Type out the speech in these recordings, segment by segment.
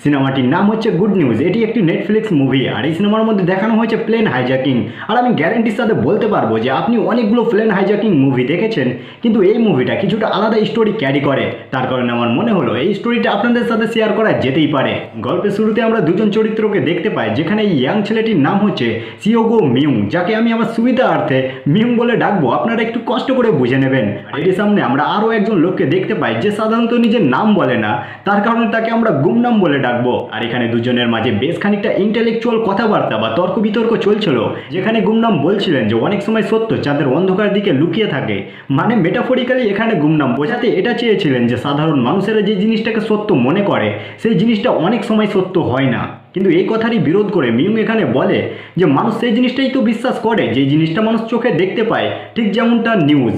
সিনেমাটির নাম হচ্ছে গুড নিউজ। এটি একটি নেটফ্লিক্স মুভি আর এই সিনেমার মধ্যে দেখানো হয়েছে প্লেন হাইজ্যাকিং। আর আমি গ্যারেন্টির সাথে বলতে পারবো যে আপনি অনেকগুলো প্লেন হাইজ্যাকিং মুভি দেখেছেন, কিন্তু এই মুভিটা কিছুটা আলাদা স্টোরি ক্যারি করে। তার কারণে আমার মনে হলো এই স্টোরিটা আপনাদের সাথে শেয়ার করা যেতেই পারে। গল্পের শুরুতে আমরা দুজন চরিত্রকে দেখতে পাই, যেখানে এই ইয়াং ছেলেটির নাম হচ্ছে সিওগো মিউং, যাকে আমি আমার সুবিধার্থে মিউং বলে ডাকবো, আপনারা একটু কষ্ট করে বুঝে নেবেন। আর এর সামনে আমরা আরও একজন লোককে দেখতে পাই যে সাধারণত নিজের নাম বলে না, তার কারণে তাকে আমরা গুমনাম বলে ডাকবো। আর এখানে দুজনের মাঝে বেশ খানিকটা ইন্টেলেকচুয়াল কথাবার্তা বা তর্ক বিতর্ক চলছিল, যেখানে গুমনাম বলছিলেন যে অনেক সময় সত্য চাঁদের অন্ধকার দিকে লুকিয়ে থাকে। মানে মেটাফরিক্যালি এখানে গুমনাম বোঝাতে এটা চেয়েছিলেন যে সাধারণ মানুষেরা যে জিনিসটাকে সত্য মনে করে সেই জিনিসটা অনেক সময় সত্য হয় না। কিন্তু এই কথারই বিরোধ করে মিউং এখানে বলে যে মানুষ সেই জিনিসটাই তো বিশ্বাস করে যে জিনিসটা মানুষ চোখে দেখতে পায়, ঠিক যেমনটা নিউজ।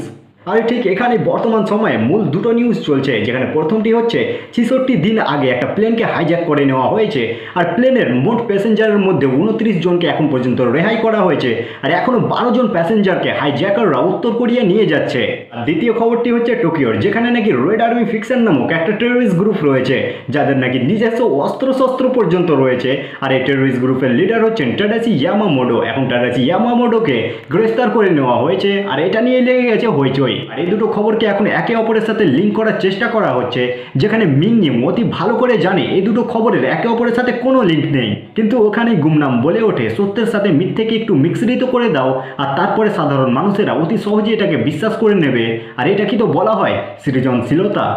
আর ঠিক এখানে বর্তমান সময়ে মূল দুটো নিউজ চলছে, যেখানে প্রথমটি হচ্ছে 66 দিন আগে একটা প্লেনকে হাইজ্যাক করে নেওয়া হয়েছে আর প্লেনের মোট প্যাসেঞ্জারের মধ্যে 29 জনকে এখন পর্যন্ত রেহাই করা হয়েছে আর এখনও 12 জন প্যাসেঞ্জারকে হাইজ্যাকাররা উত্তর কোরিয়া নিয়ে যাচ্ছে। আর দ্বিতীয় খবরটি হচ্ছে টোকিওর, যেখানে নাকি রেড আর্মি ফিকশন নামক একটা টেরোরিস্ট গ্রুপ রয়েছে, যাদের নাকি নিজস্ব অস্ত্রশস্ত্র পর্যন্ত রয়েছে। আর এই টেরোরিস্ট গ্রুপের লিডার হচ্ছেন টাডাসি ইয়ামামোটো। এখন টাডাসি ইয়ামামোটোকে গ্রেফতার করে নেওয়া হয়েছে আর এটা নিয়ে লেগে গেছে হইচই। আর এই দুটো খবরকে এখন একে অপরের সাথে লিঙ্ক করার চেষ্টা করা হচ্ছে, যেখানে মিং অতি ভালো করে জানে এই দুটো খবরের একে অপরের সাথে কোনো লিঙ্ক নেই, কিন্তু ওখানে গুমনাম বলে ওঠে সত্যের সাথে মিথ্যেকে একটু মিশ্রিত করে দাও আর তারপরে সাধারণ মানুষেরা অতি সহজে এটাকে বিশ্বাস করে নেবে। আর এটা কি তো বলা হয় সৃজনশীলতা।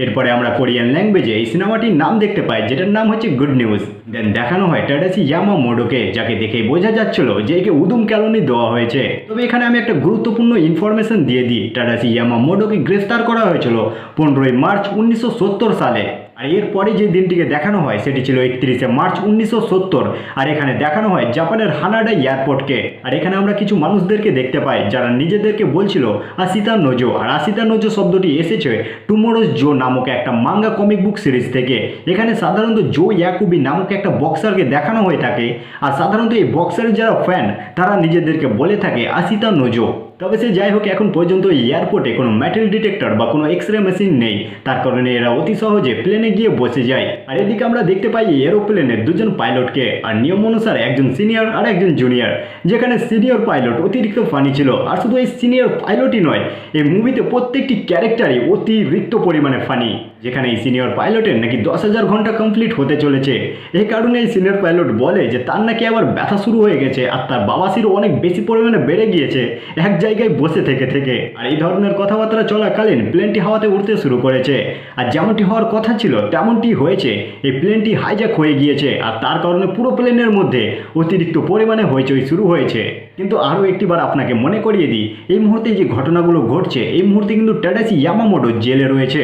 এরপরে আমরা কোরিয়ান ল্যাঙ্গুয়েজে এই সিনেমাটির নাম দেখতে পাই, যেটার নাম হচ্ছে গুড নিউজ। দেন দেখানো হয় টাডাসি ইয়ামামোটোকে, যাকে দেখে বোঝা যাচ্ছিল যে একে উদুম ক্যালোনি দেওয়া হয়েছে। তবে এখানে আমি একটা গুরুত্বপূর্ণ ইনফরমেশন দিয়ে দিই, টাডাসি ইয়ামামোটোকে গ্রেফতার করা হয়েছিল 15 মার্চ 1970 সালে। আর এরপরে যে দিনটিকে দেখানো হয় সেটি ছিল 31 মার্চ 1970। আর এখানে দেখানো হয় জাপানের হানাডা এয়ারপোর্টকে। আর এখানে আমরা কিছু মানুষদেরকে দেখতে পাই যারা নিজেদেরকে বলছিল আসিতা নোজো। আর আসিতা নোজো শব্দটি এসেছে টুমোরোজ জো নামক একটা মাঙ্গা কমিক বুক সিরিজ থেকে। এখানে সাধারণত জো ইয়াকুবি নামক একটা বক্সারকে দেখানো হয়ে থাকে, আর সাধারণত এই বক্সারের যারা ফ্যান তারা নিজেদেরকে বলে থাকে আসিতা নোজো। তবে সে যাই হোক, এখন পর্যন্ত এয়ারপোর্টে কোনো মেটাল ডিটেক্টর বা কোনো এক্সরে মেশিন নেই, তার কারণে এরা অতি সহজে প্লেনে গিয়ে বসে যায়। আর এদিকে আমরা দেখতে পাই এরোপ্লেনের দুজন পাইলটকে, আর নিয়ম অনুসারে একজন সিনিয়র আর একজন জুনিয়র, যেখানে সিনিয়র পাইলট অতিরিক্ত ফানি ছিল। আর শুধু এই সিনিয়র পাইলটই নয়, এই মুভিতে প্রত্যেকটি ক্যারেক্টারই অতিরিক্ত পরিমাণে ফানি, যেখানে এই সিনিয়র পাইলটের নাকি 10,000 ঘন্টা কমপ্লিট হতে চলেছে। এই কারণে এই সিনিয়র পাইলট বলে যে তার নাকি আবার ব্যথা শুরু হয়ে গেছে আর তার বাবাসিরও অনেক বেশি পরিমাণে বেড়ে গিয়েছে এক জায়গায় বসে থেকে থেকে। আর এই ধরনের কথাবার্তা চলাকালীন প্লেনটি হাওয়াতে উঠতে শুরু করেছে, আর যেমনটি হওয়ার কথা ছিল তেমনটি হয়েছে। এই প্লেনটি হাইজ্যাক হয়ে গিয়েছে আর তার কারণে পুরো প্লেনের মধ্যে অতিরিক্ত পরিমাণে হইচই শুরু হয়েছে। কিন্তু আরও একটিবার আপনাকে মনে করিয়ে দিই, এই মুহূর্তে যে ঘটনাগুলো ঘটছে এই মুহূর্তে কিন্তু টাডাসি ইয়ামামোটো জেলে রয়েছে।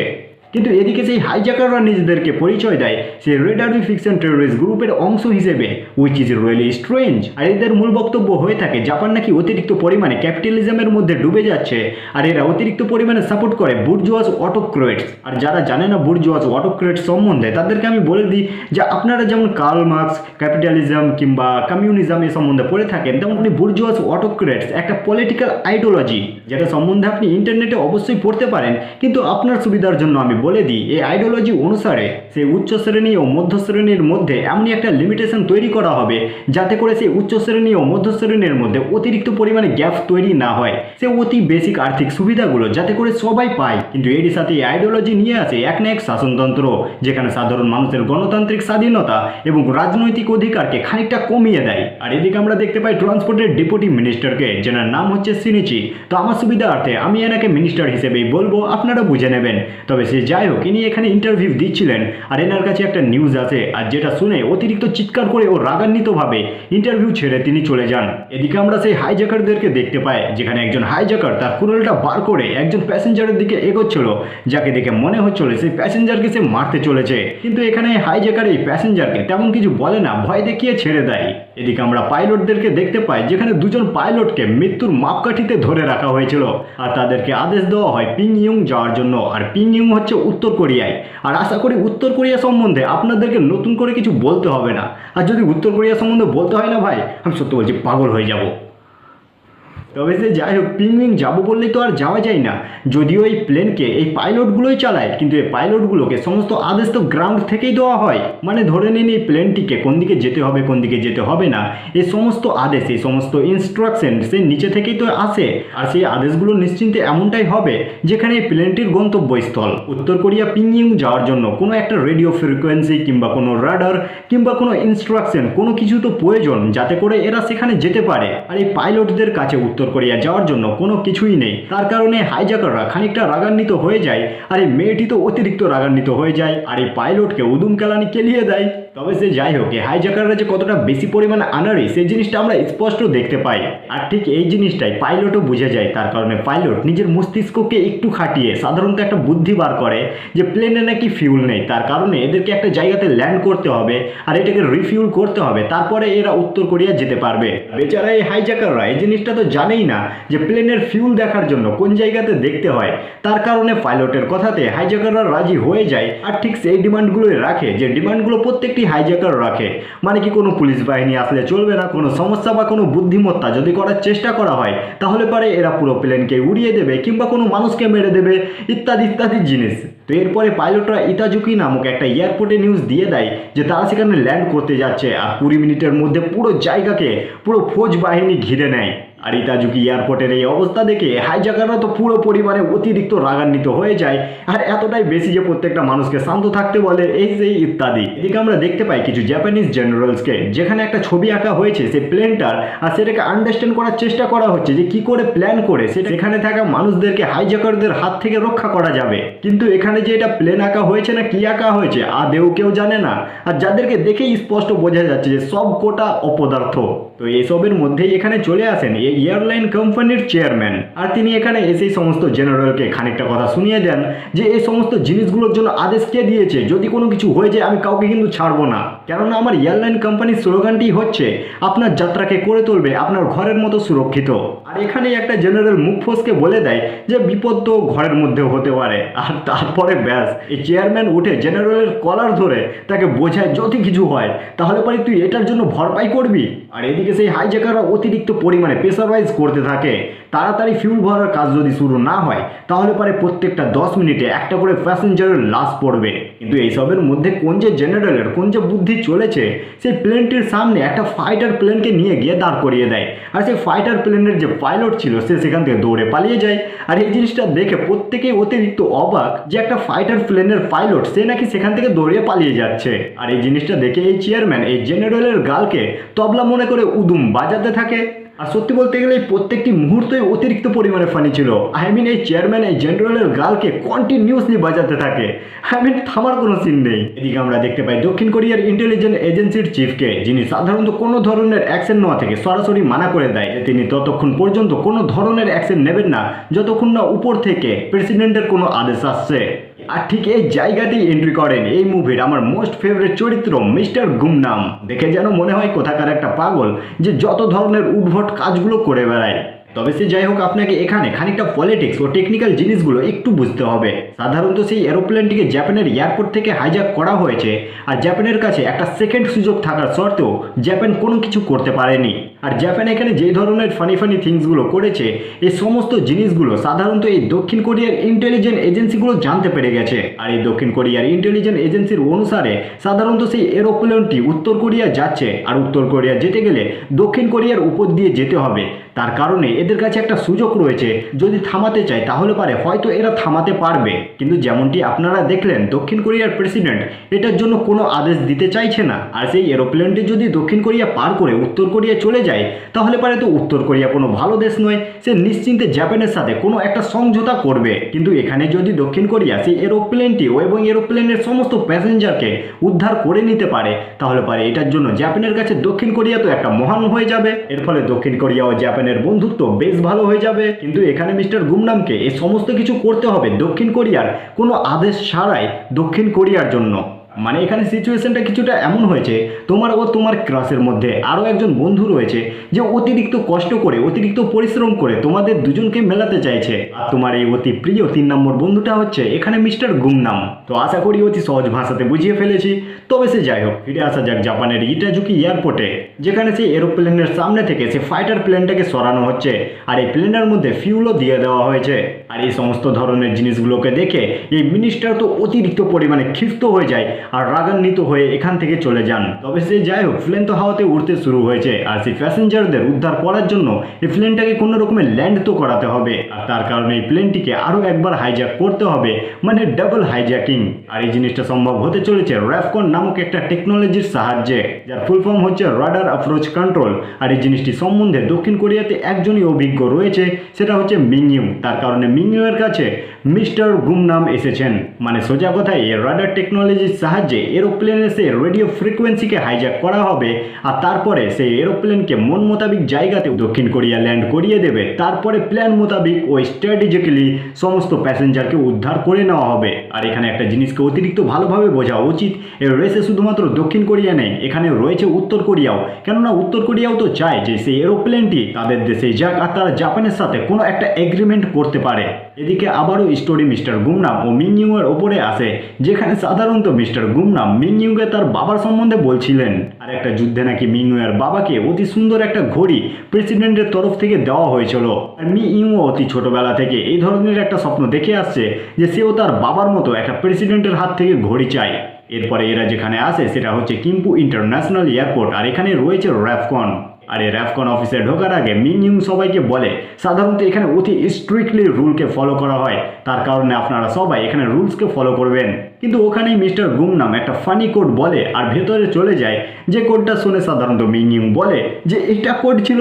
কিন্তু এদিকে সেই হাইজ্যাকাররা নিজেদেরকে পরিচয় দেয় সেই রেড আর্মি ফিকশন টেরোরিস্ট গ্রুপের অংশ হিসেবে, উইচ ইজ রিয়েলি স্ট্রেঞ্জ। আর এদের মূল বক্তব্য হয়ে থাকে জাপান নাকি অতিরিক্ত পরিমাণে ক্যাপিটালিজমের মধ্যে ডুবে যাচ্ছে, আর এরা অতিরিক্ত পরিমাণে সাপোর্ট করে বুর্জোয়াস অটোক্রেটস। আর যারা জানে না বুর্জোয়াস অটোক্রেটস সম্বন্ধে, তাদেরকে আমি বলে দিই যে আপনারা যেমন কার্ল মার্কস ক্যাপিটালিজম কিংবা কমিউনিজম এ সম্বন্ধে পড়ে থাকেন, তেমন বুর্জোয়াস অটোক্রেটস একটা পলিটিক্যাল আইডিওলজি, যেটা সম্বন্ধে আপনি ইন্টারনেটে অবশ্যই পড়তে পারেন। কিন্তু আপনার সুবিধার জন্য আমি বলে দিই, এই আইডিওলজি অনুসারে সেই উচ্চ শ্রেণী ও মধ্য শ্রেণীর মধ্যে এমনই একটা লিমিটেশন তৈরি করা হবে যাতে করে সেই উচ্চ শ্রেণী ও মধ্য শ্রেণীর মধ্যে অতিরিক্ত পরিমাণে গ্যাপ তৈরি না হয়। সে অতি বেসিক আর্থিক সুবিধাগুলো যাতে করে সবাই পায়। কিন্তু এরই সাথে এই আইডিওলজি নিয়ে আসে এক না এক শাসনতন্ত্র, যেখানে সাধারণ মানুষের গণতান্ত্রিক স্বাধীনতা এবং রাজনৈতিক অধিকারকে খানিকটা কমিয়ে দেয়। আর এদিকে আমরা দেখতে পাই ট্রান্সপোর্টের ডেপুটি মিনিস্টারকে, যেনার নাম হচ্ছে সিনিচি। তো আমার সুবিধার্থে আমি এনাকে মিনিস্টার হিসেবেই বলবো, আপনারা বুঝে নেবেন। তবে সে যাই হোক, ইনি এখানে ইন্টারভিউ দিচ্ছিলেন আর এনার কাছে একটা নিউজ আছে, আর যেটা শুনে অতিরিক্ত চিৎকার করে ও রাগান্বিতভাবে ইন্টারভিউ ছেড়ে তিনি চলে যান। এদিকে আমরা সেই হাইজ্যাকারদেরকে দেখতে পাই, যেখানে একজন হাইজ্যাকার তার কুড়ালটা বার করে একজন প্যাসেঞ্জারের দিকে এগোচ্ছিল, যাকে দেখে মনে হচ্ছিল সেই প্যাসেঞ্জারকে সে মারতে চলেছে। কিন্তু এখানে হাইজ্যাকার এই প্যাসেঞ্জারকে তেমন কিছু বলে না, ভয় দেখিয়ে ছেড়ে দেয়। এদিকে আমরা পাইলটদেরকে দেখতে পাই, যেখানে দুজন পাইলটকে মৃত্যুর মাপকাঠিতে ধরে রাখা হয়েছিল আর তাদেরকে আদেশ দেওয়া হয় পিংইয়ং যাওয়ার জন্য। আর পিংইয়ং হচ্ছে উত্তর কোরিয়ায়। আর আশা করি উত্তর কোরিয়া সম্বন্ধে আপনাদেরকে নতুন করে কিছু বলতে হবে না। আর যদি উত্তর কোরিয়া সম্বন্ধে বলতে হয় না ভাই, আমি সত্যি বলছি পাগল হয়ে যাব। তবে সে যাই হোক, পিংউইং যাবো বললেই তো আর যাওয়া যায় না। যদিও এই প্লেনকে এই পাইলটগুলোই চালায়, কিন্তু এই পাইলটগুলোকে সমস্ত আদেশ তো গ্রাউন্ড থেকেই দেওয়া হয়। মানে ধরে নিন এই প্লেনটিকে কোন দিকে যেতে হবে কোন দিকে যেতে হবে না, এই সমস্ত আদেশ এই সমস্ত ইনস্ট্রাকশন সেই নিচে থেকেই তো আসে। আর সেই আদেশগুলো নিশ্চিন্তে এমনটাই হবে যেখানে এই প্লেনটির গন্তব্যস্থল। উত্তর কোরিয়া পিংইং যাওয়ার জন্য কোনো একটা রেডিও ফ্রিকোয়েন্সি কিংবা কোনো রাডার কিংবা কোনো ইনস্ট্রাকশন কোনো কিছু তো প্রয়োজন যাতে করে এরা সেখানে যেতে পারে। আর এই পাইলটদের কাছে উত্তর কোরিয়া যাওয়ার জন্য কোনো কিছুই নেই। তার কারণে হাইজাকাররা খানিকটা রাগান্বিত হয়ে যায়, আর এই মেয়েটি তো অতিরিক্ত রাগান্বিত হয়ে যায়, আর এই পাইলটকে উদুম কেলানি কেলিয়ে দেয়। তবে সে যাই হোক, এই হাইজাকাররা যে কতটা বেশি পরিমাণে আনাড়ি সেই জিনিসটা আমরা স্পষ্ট দেখতে পাই। আর ঠিক এই জিনিসটাই পাইলটও বুঝে যায়। তার কারণে পাইলট নিজের মস্তিষ্ককে একটু খাটিয়ে সাধারণত একটা বুদ্ধি বার করে যে প্লেনে নাকি ফিউল নেই, তার কারণে এদেরকে একটা জায়গাতে ল্যান্ড করতে হবে আর এটাকে রিফিউল করতে হবে, তারপরে এরা উত্তর কোরিয়া যেতে পারবে। বেচারা এই হাইজাকাররা এই জিনিসটা তো জানেই না যে প্লেনের ফিউল দেখার জন্য কোন জায়গাতে দেখতে হয়। তার কারণে পাইলটের কথাতে হাইজাকাররা রাজি হয়ে যায়, আর ঠিক সেই ডিমান্ডগুলোই রাখে যে ডিমান্ডগুলো প্রত্যেকটি হাইজাকার রাখে। মানে কি কোনো পুলিশ বাহিনী আসলে চলবে না, কোনো সমস্যা বা কোনো বুদ্ধিমত্তা যদি করার চেষ্টা করা হয় তাহলে পারে এরা পুরো প্লেনকে উড়িয়ে দেবে কিংবা কোনো মানুষকে মেরে দেবে, ইত্যাদি ইত্যাদি জিনিস। তো এরপরে পাইলটরা ইতাজুকি নামক একটা এয়ারপোর্টে নিউজ দিয়ে দেয় যে তারা সেখানে ল্যান্ড করতে যাচ্ছে, আর 20 মিনিটের মধ্যে পুরো জায়গাকে পুরো ফৌজ বাহিনী ঘিরে নেয়। আর ইতাজুকি এয়ারপোর্টের এই অবস্থা দেখে হাইজাকাররা তো পুরো পরিমাণে অতিরিক্ত রাগান্বিত হয়ে যায়, আর এতটাই বেশি যে প্রত্যেকটা মানুষকে শান্ত থাকতে বলে, এই সেই ইত্যাদি। এদিকে আমরা দেখতে পাই কিছু জাপানিজ জেনারেলসকে, যেখানে একটা ছবি আঁকা হয়েছে সেই প্লেনটার, আর সেটাকে আন্ডারস্ট্যান্ড করার চেষ্টা করা হচ্ছে যে কি করে প্ল্যান করে সেখানে থাকা মানুষদেরকে হাইজাকারদের হাত থেকে রক্ষা করা যাবে। কিন্তু এখানে যে এটা প্লেন আঁকা হয়েছে না কি আঁকা হয়েছে আদেও কেউ জানে না, আর যাদেরকে দেখেই স্পষ্ট বোঝা যাচ্ছে যে সব কোটা অপদার্থ। তো এইসবের মধ্যেই এখানে চলে আসেন এই এয়ারলাইন কোম্পানির চেয়ারম্যান, আর তিনি এখানে এসেই সমস্ত জেনারেলকে খানিকটা কথা শুনিয়ে দেন যে এই সমস্ত জিনিসগুলোর জন্য আদেশ কে দিয়েছে, যদি কোনো কিছু হয়ে যায় আমি কাউকে কিন্তু ছাড়বো না, কেননা আমার এয়ারলাইন কোম্পানির স্লোগানটি হচ্ছে আপনার যাত্রাকে করে তুলবে আপনার ঘরের মতো সুরক্ষিত। আর এখানে একটা জেনারেল মুখ ফসকে বলে দেয় যে বিপদ তো ঘরের মধ্যেও হতে পারে। আর তারপরে ব্যাস এই চেয়ারম্যান উঠে জেনারেলের কলার ধরে তাকে বোঝায় যদি কিছু হয় তাহলে পরে তুই এটার জন্য ভরপাই করবি। আর এদিকে সেই হাইজাকাররা অতিরিক্ত পরিমাণে প্রেসারাইজ করতে থাকে, তাড়াতাড়ি ফিউল ভরার কাজ যদি শুরু না হয় তাহলে পরে প্রত্যেকটা 10 মিনিটে একটা করে প্যাসেঞ্জারের লাশ পড়বে। কিন্তু এইসবের মধ্যে কোন যে জেনারেলের কোন যে বুদ্ধি চলেছে, সেই প্লেনটির সামনে একটা ফাইটার প্লেনকে নিয়ে গিয়ে দাঁড় করিয়ে দেয়, আর সেই ফাইটার প্লেনের যে পাইলট ছিল সে সেখান থেকে দৌড়ে পালিয়ে যায়। আর এই জিনিসটা দেখে প্রত্যেকেই অতিরিক্ত অবাক যে একটা ফাইটার প্লেনের পাইলট সে নাকি সেখান থেকে দৌড়িয়ে পালিয়ে যাচ্ছে। আর এই জিনিসটা দেখে এই চেয়ারম্যান এই জেনারেলের গালকে তবলা মনে করে উদুম বাজাতে থাকে। আর সত্যি বলতে গেলে এই প্রত্যেকটি মুহূর্তই অতিরিক্ত পরিমাণে ফানি ছিল। এই চেয়ারম্যান এই জেনারেলের গালকে কন্টিনিউসলি বাজাতে থাকে, থামার কোনো সিন নেই। এদিকে আমরা দেখতে পাই দক্ষিণ কোরিয়ার ইন্টেলিজেন্স এজেন্সির চিফকে, যিনি সাধারণত কোনো ধরনের অ্যাকশন নেওয়া থেকে সরাসরি মানা করে দেয় যে তিনি ততক্ষণ পর্যন্ত কোনো ধরনের অ্যাকশন নেবেন না যতক্ষণ না উপর থেকে প্রেসিডেন্টের কোনো আদেশ আসছে। আর ঠিক এই জায়গাতেই এন্ট্রি করেন এই মুভির আমার মোস্ট ফেভারিট চরিত্র মিস্টার গুমনাম। দেখে যেন মনে হয় কোথাকার একটা পাগল যে যত ধরনের উদ্ভট কাজগুলো করে বেড়ায়। তবে সে যাই হোক, আপনাকে এখানে খানিকটা পলিটিক্স ও টেকনিক্যাল জিনিসগুলো একটু বুঝতে হবে। সাধারণত সেই এরোপ্লেনটিকে জাপানের এয়ারপোর্ট থেকে হাইজ্যাক করা হয়েছে, আর জাপানের কাছে একটা সেকেন্ড সুযোগ থাকার সত্ত্বেও জাপান কোনো কিছু করতে পারেনি। আর জাপান এখানে যে ধরনের ফানি থিংসগুলো করেছে এই সমস্ত জিনিসগুলো সাধারণত এই দক্ষিণ কোরিয়ার ইন্টেলিজেন্স এজেন্সিগুলো জানতে পেরে গেছে। আর এই দক্ষিণ কোরিয়ার ইন্টেলিজেন্স এজেন্সির অনুসারে সাধারণত সেই এরোপ্লেনটি উত্তর কোরিয়া যাচ্ছে, আর উত্তর কোরিয়া যেতে গেলে দক্ষিণ কোরিয়ার উপর দিয়ে যেতে হবে। তার কারণে এদের কাছে একটা সুযোগ রয়েছে, যদি থামাতে চায় তাহলে পারে হয়তো এরা থামাতে পারবে। কিন্তু যেমনটি আপনারা দেখলেন দক্ষিণ কোরিয়ার প্রেসিডেন্ট এটার জন্য কোনো আদেশ দিতে চাইছে না। আর সেই এরোপ্লেনটি যদি দক্ষিণ কোরিয়া পার করে উত্তর কোরিয়া চলে যায় তাহলে পারে তো উত্তর কোরিয়া কোনো ভালো দেশ নয়, সে নিশ্চিন্তে জাপানের সাথে কোনো একটা সমঝোতা করবে। কিন্তু এখানে যদি দক্ষিণ কোরিয়া সেই এরোপ্লেনটি এবং এরোপ্লেনের সমস্ত প্যাসেঞ্জারকে উদ্ধার করে নিতে পারে তাহলে পারে এটার জন্য জাপানের কাছে দক্ষিণ কোরিয়া তো একটা মহান হয়ে যাবে। এর ফলে দক্ষিণ কোরিয়া ও জাপানের বন্ধুত্ব বেশ ভালো হয়ে যাবে। কিন্তু এখানে মিস্টার গুমনামকে এই সমস্ত কিছু করতে হবে দক্ষিণ কোরিয়ার কোনো আদেশ ছাড়াই দক্ষিণ কোরিয়ার জন্য। মানে এখানে সিচুয়েশনটা কিছুটা এমন হয়েছে, তোমার ও তোমার ক্রাশের মধ্যে আরও একজন বন্ধু রয়েছে যে অতিরিক্ত কষ্ট করে অতিরিক্ত পরিশ্রম করে তোমাদের দুজনকে মেলাতে চাইছে। আর তোমার এই অতি প্রিয় 3 নম্বর বন্ধুটা হচ্ছে এখানে মিস্টার গুমনাম। তো আশা করি অতি সহজ ভাষাতে বুঝিয়ে ফেলেছি। তবে সে যাই হোক, ফিরে আসা যাক জাপানের ইটাজুকি এয়ারপোর্টে, যেখানে সেই এরোপ্লেনের সামনে থেকে সে ফাইটার প্লেনটাকে সরানো হচ্ছে আর এই প্লেনের মধ্যে ফিউলও দিয়ে দেওয়া হয়েছে। আর এই সমস্ত ধরনের জিনিসগুলোকে দেখে এই মিনিস্টার তো অতিরিক্ত পরিমাণে ক্ষিপ্ত হয়ে যায় আর রাগান্বিত হয়ে এখান থেকে চলে যান। তবে সে যাই হোক, প্লেন তো হাওয়াতে উড়তে শুরু হয়েছে আর সেই প্যাসেঞ্জারদের উদ্ধার করার জন্য এই প্লেনটাকে কোনো রকমের ল্যান্ড তো করাতে হবে। আর তার কারণে এই প্লেনটিকে আরও একবার হাইজ্যাক করতে হবে, মানে ডাবল হাইজ্যাকিং। আর এই জিনিসটা সম্ভব হতে চলেছে র্যাফকন নামক একটা টেকনোলজির সাহায্যে, যার ফুল ফর্ম হচ্ছে রাডার অ্যাপ্রোচ কন্ট্রোল। আর এই জিনিসটি সম্বন্ধে দক্ষিণ কোরিয়াতে একজনই অভিজ্ঞ রয়েছে, সেটা হচ্ছে মিংইউ। তার কারণে মিংইউ এর কাছে মিস্টার গুমনাম এসেছেন। মানে সোজা কথায় এই রাডার টেকনোলজির সাহায্যে এরোপ্লেনে সে রেডিও ফ্রিকোয়েন্সিকে হাইজ্যাক করা হবে আর তারপরে সেই এরোপ্লেনকে মন মোতাবিক জায়গাতে দক্ষিণ কোরিয়া ল্যান্ড করিয়ে দেবে। তারপরে প্ল্যান মোতাবিক ও স্ট্র্যাটেজিক্যালি সমস্ত প্যাসেঞ্জারকে উদ্ধার করে নেওয়া হবে। আর এখানে একটা জিনিসকে অতিরিক্ত ভালোভাবে বোঝা উচিত, এর রেসে শুধুমাত্র দক্ষিণ কোরিয়া নেই, এখানে রয়েছে উত্তর কোরিয়াও। কেননা উত্তর কোরিয়াও তো চায় যে সেই এরোপ্লেনটি তাদের দেশে যাক আর তারা জাপানের সাথে কোনো একটা এগ্রিমেন্ট করতে পারে। এদিকে আবারও স্টোরি মিস্টার গুমনাম ও মিংইউ এর ওপরে আসে, যেখানে সাধারণত মিস্টার গুমনাম মিংইউকে তার বাবার সম্বন্ধে বলছিলেন। আর একটা যুদ্ধে নাকি মিংইউ এর বাবাকে অতি সুন্দর একটা ঘড়ি প্রেসিডেন্টের তরফ থেকে দেওয়া হয়েছিল। আর মিংইউ অতি ছোটবেলা থেকে এই ধরনের একটা স্বপ্ন দেখে আসছে যে সেও তার বাবার মতো একটা প্রেসিডেন্টের হাত থেকে ঘড়ি চায়। এরপরে এরা যেখানে আসে সেটা হচ্ছে কিম্পু ইন্টারন্যাশনাল এয়ারপোর্ট, আর এখানে রয়েছে র্যাফকন। আর এই র্যাফকন অফিসে ঢোকার আগে মিংইউ সবাইকে বলে সাধারণত এখানে অতি স্ট্রিক্টলি রুলকে ফলো করা হয়, তার কারণে আপনারা সবাই এখানে রুলসকে ফলো করবেন। কিন্তু ওখানেই মিস্টার গুমনাম একটা ফানি কোড বলে আর ভেতরে চলে যায়, যে কোডটা শুনে সাধারণত মিংইউ বলে যে এটা কোড ছিল,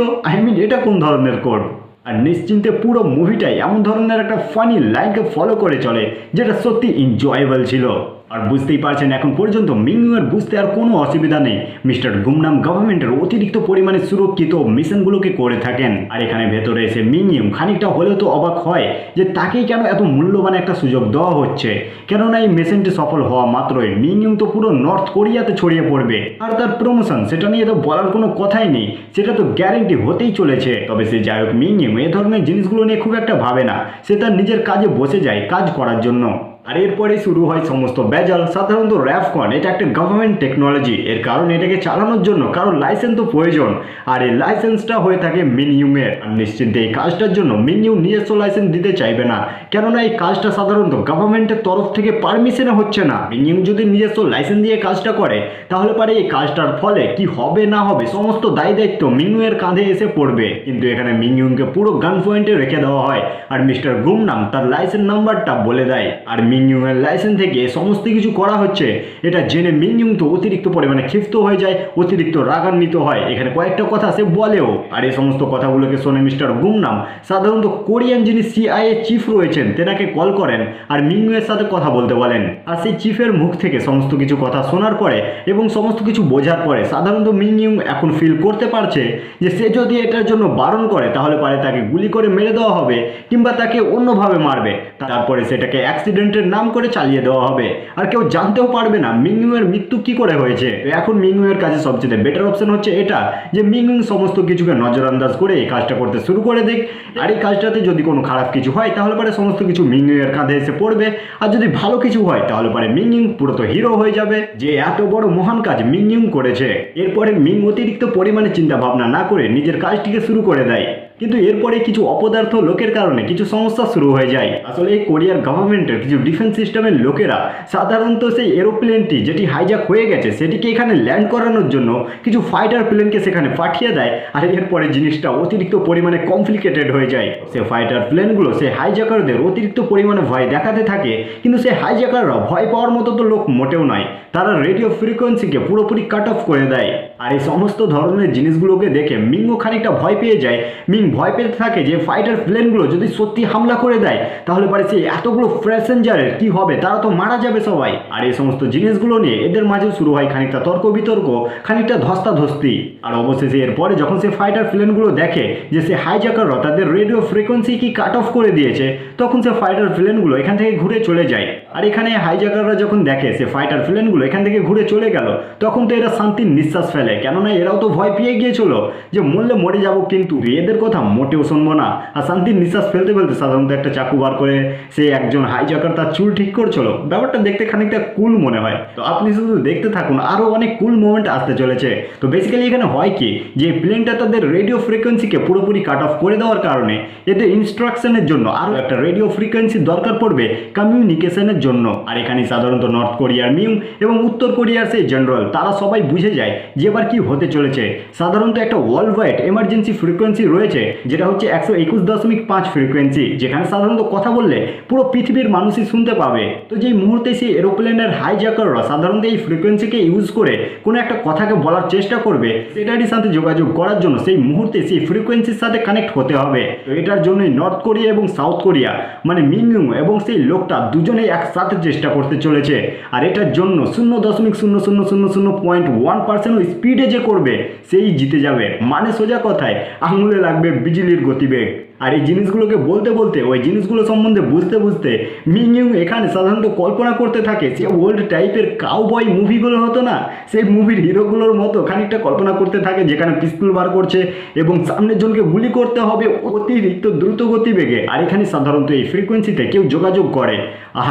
এটা কোন ধরনের কোড। আর নিশ্চিন্তে পুরো মুভিটাই এমন ধরনের একটা ফানি লাইনকে ফলো করে চলে, যেটা সত্যি এনজয়েবল ছিল। আর বুঝতেই পারছেন এখন পর্যন্ত মিংইউয়ের বুঝতে আর কোনো অসুবিধা নেই, মিস্টার গুমনাম গভর্নমেন্টের অতিরিক্ত পরিমাণে সুরক্ষিত মিশনগুলোকে করে থাকেন। আর এখানে ভেতরে এসে মিংইউ খানিকটা হলেও তো অবাক হয় যে তাকেই কেন এত মূল্যবান একটা সুযোগ দেওয়া হচ্ছে। কেননা এই মিশনটি সফল হওয়া মাত্রই মিংইউ তো পুরো নর্থ কোরিয়াতে ছড়িয়ে পড়বে আর তার প্রমোশন সেটা নিয়ে তো বলার কোনো কথাই নেই, সেটা তো গ্যারেন্টি হতেই চলেছে। তবে সে যাই হোক, মিংইউ এ ধরনের জিনিসগুলো নিয়ে খুব একটা ভাবে না, সে তার নিজের কাজে বসে যায় কাজ করার জন্য। আর এরপরে শুরু হয় সমস্ত বেজাল। সাধারণত র্যাফকন এটা একটা গভর্নমেন্ট টেকনোলজি, এর কারণ এটাকে চালানোর জন্য কারো লাইসেন্স তো প্রয়োজন, আর এই লাইসেন্সটা হয়ে থাকে মিংইউয়ের। আর নিশ্চিন্তে এই কাজটার জন্য মিংইউ নিজস্ব লাইসেন্স দিতে চাইবে না, কেননা এই কাজটা সাধারণত গভর্নমেন্টের তরফ থেকে পারমিশনে হচ্ছে না। মিংইউ যদি নিজস্ব লাইসেন্স দিয়ে কাজটা করে তাহলে পারে এই কাজটার ফলে কি হবে না হবে সমস্ত দায় দায়িত্ব মিংইউয়ের কাঁধে এসে পড়বে। কিন্তু এখানে মিংইউকে পুরো গান পয়েন্টে রেখে দেওয়া হয় আর মিস্টার গুমনাম তার লাইসেন্স নাম্বারটা বলে দেয়। আর মিংইউ এর লাইসেন্স থেকে সমস্ত কিছু করা হচ্ছে এটা জেনে মিংইউ তো অতিরিক্ত পরিমাণে ক্ষিপ্ত হয়ে যায়, অতিরিক্ত রাগান্বিত হয়। এখানে কয়েকটা কথা সে বলেও। আর এই সমস্ত কথাগুলোকে শুনে মিস্টার গুমনাম সাধারণত কোরিয়ান যিনি সিআইএ চিফ রয়েছেন তেনাকে কল করেন আর মিংইউ এর সাথে কথা বলতে বলেন। আর সেই চিফের মুখ থেকে সমস্ত কিছু কথা শোনার পরে এবং সমস্ত কিছু বোঝার পরে সাধারণত মিংইউ এখন ফিল করতে পারছে যে সে যদি এটার জন্য বারণ করে তাহলে পারে তাকে গুলি করে মেরে দেওয়া হবে কিংবা তাকে অন্যভাবে মারবে, তারপরে সেটাকে অ্যাক্সিডেন্টের নাম করে চালিয়ে দেওয়া হবে আর কেউ জানতেও পারবে না মিংইউ এর মৃত্যু কি করে হয়েছে। এখন মিংইউ এর কাছে সবচেয়ে বেটার অপশন হচ্ছে এটা যে মিংইউ সমস্ত কিছুকে নজরআন্দাজ করে এই কাজটা করতে শুরু করে দেখ। আর এই কাজটাতে যদি কোনো খারাপ কিছু হয় তাহলে পরে সমস্ত কিছু মিংইউ এর কাঁধে এসে পড়বে, আর যদি ভালো কিছু হয় তাহলে পরে মিংইউ পুরো তো হিরো হয়ে যাবে যে এত বড় মহান কাজ মিংইউ করেছে। এরপরে মিং অতিরিক্ত পরিমাণে চিন্তা ভাবনা না করে নিজের কাজটিকে শুরু করে দেয়। কিন্তু এরপরে কিছু অপদার্থ লোকের কারণে কিছু সমস্যা শুরু হয়ে যায়। আসলে এই কোরিয়ার গভর্নমেন্টের কিছু ডিফেন্স সিস্টেমের লোকেরা সাধারণত সেই এরোপ্লেনটি যেটি হাইজ্যাক হয়ে গেছে সেটিকে এখানে ল্যান্ড করানোর জন্য কিছু ফাইটার প্লেনকে সেখানে পাঠিয়ে দেয়। আর এরপরে জিনিসটা অতিরিক্ত পরিমাণে কমপ্লিকেটেড হয়ে যায়। সে ফাইটার প্লেনগুলো সেই হাইজ্যাকারদের অতিরিক্ত পরিমাণে ভয় দেখাতে থাকে, কিন্তু সেই হাইজ্যাকাররা ভয় পাওয়ার মতো তো লোক মোটেও নয়, তারা রেডিও ফ্রিকোয়েন্সিকে পুরোপুরি কাট অফ করে দেয়। আর এই সমস্ত ধরনের জিনিসগুলোকে দেখে মিংও খানিকটা ভয় পেয়ে যায়। মিং ভয় পেতে থাকে যে ফাইটার প্লেনগুলো যদি সত্যি হামলা করে দেয় তাহলে পারে সে এতগুলো প্যাসেঞ্জারের কি হবে, তারা তো মারা যাবে সবাই। আর এই সমস্ত জিনিসগুলো নিয়ে এদের মাঝেও শুরু হয় খানিকটা তর্ক বিতর্ক, খানিকটা ধস্তাধস্তি। আর অবশেষে এরপরে যখন সে ফাইটার প্লেনগুলো দেখে যে সে হাইজ্যাকাররা তাদের রেডিও ফ্রিকোয়েন্সি কি কাট অফ করে দিয়েছে, তখন সে ফাইটার প্লেনগুলো এখান থেকে ঘুরে চলে যায়। আর এখানে হাইজ্যাকাররা যখন দেখে সে ফাইটার প্লেনগুলো এখান থেকে ঘুরে চলে গেল, তখন তো এরা শান্তির নিঃশ্বাস ফেলে, কেননা এরাও তো ভয় পেয়ে গিয়েছিল যে মরলে মরে যাব, কিন্তু এদের কথা মোটেও শুনবো না। আর শান্তির নিঃশ্বাস ফেলতে ফেলতে সাধারণত একটা চাকু বার করে সে একজন হাইজ্যাকার তার চুল ঠিক করছিল। ব্যাপারটা দেখতে খানিকটা কুল মনে হয়। তো আপনি শুধু দেখতে থাকুন, আরও অনেক কুল মোমেন্ট আসতে চলেছে। তো বেসিক্যালি এখানে হয় কি যে প্লেনটা তাদের রেডিও ফ্রিকোয়েন্সিকে পুরোপুরি কাট অফ করে দেওয়ার কারণে এদের ইনস্ট্রাকশনের জন্য আরও একটা রেডিও ফ্রিকোয়েন্সি দরকার পড়বে কমিউনিকেশনের জন্য। আর এখানে সাধারণত নর্থ কোরিয়ার মিউ এবং উত্তর কোরিয়ার সেই জেনারেল তারা সবাই বুঝে যায় যে এবার কি হতে চলেছে। সাধারণত একটা ওয়ার্ল্ড ওয়াইড এমার্জেন্সি ফ্রিকোয়েন্সি রয়েছে যেটা হচ্ছে 121.5 ফ্রিকোয়েন্সি, যেখানে সাধারণত কথা বললে পুরো পৃথিবীর মানুষই শুনতে পাবে। তো যেই মুহূর্তে সেই এরোপ্লেনের হাইজ্যাকাররা সাধারণত এই ফ্রিকোয়েন্সিকে ইউজ করে কোনো একটা কথাকে বলার চেষ্টা করবে, সেটারই সাথে যোগাযোগ করার জন্য সেই মুহূর্তে সেই ফ্রিকোয়েন্সির সাথে কানেক্ট হতে হবে। তো এটার জন্যই নর্থ কোরিয়া এবং সাউথ কোরিয়া মানে মিংইউ এবং সেই লোকটা দুজনেই একসাথে চেষ্টা করতে চলেছে। আর এটার জন্য 0.0000.1% স্পিডে যে করবে সেই জিতে যাবে, মানে সোজা কথায় আঙুলে লাগবে বিজলির গতিবেগ। আর এই জিনিসগুলোকে বলতে বলতে ওই জিনিসগুলো সম্বন্ধে বুঝতে বুঝতে মিংইউ এখানে সাধারণত কল্পনা করতে থাকে সে ওল্ড টাইপের কাউবয় মুভিগুলো হতো না, সেই মুভির হিরোগুলোর মতো খানিকটা কল্পনা করতে থাকে, যেখানে পিস্তল বার করছে এবং সামনের জনকে গুলি করতে হবে অতিরিক্ত দ্রুত গতিবেগে। আর এখানে সাধারণত এই ফ্রিকোয়েন্সিতে কেউ যোগাযোগ করে,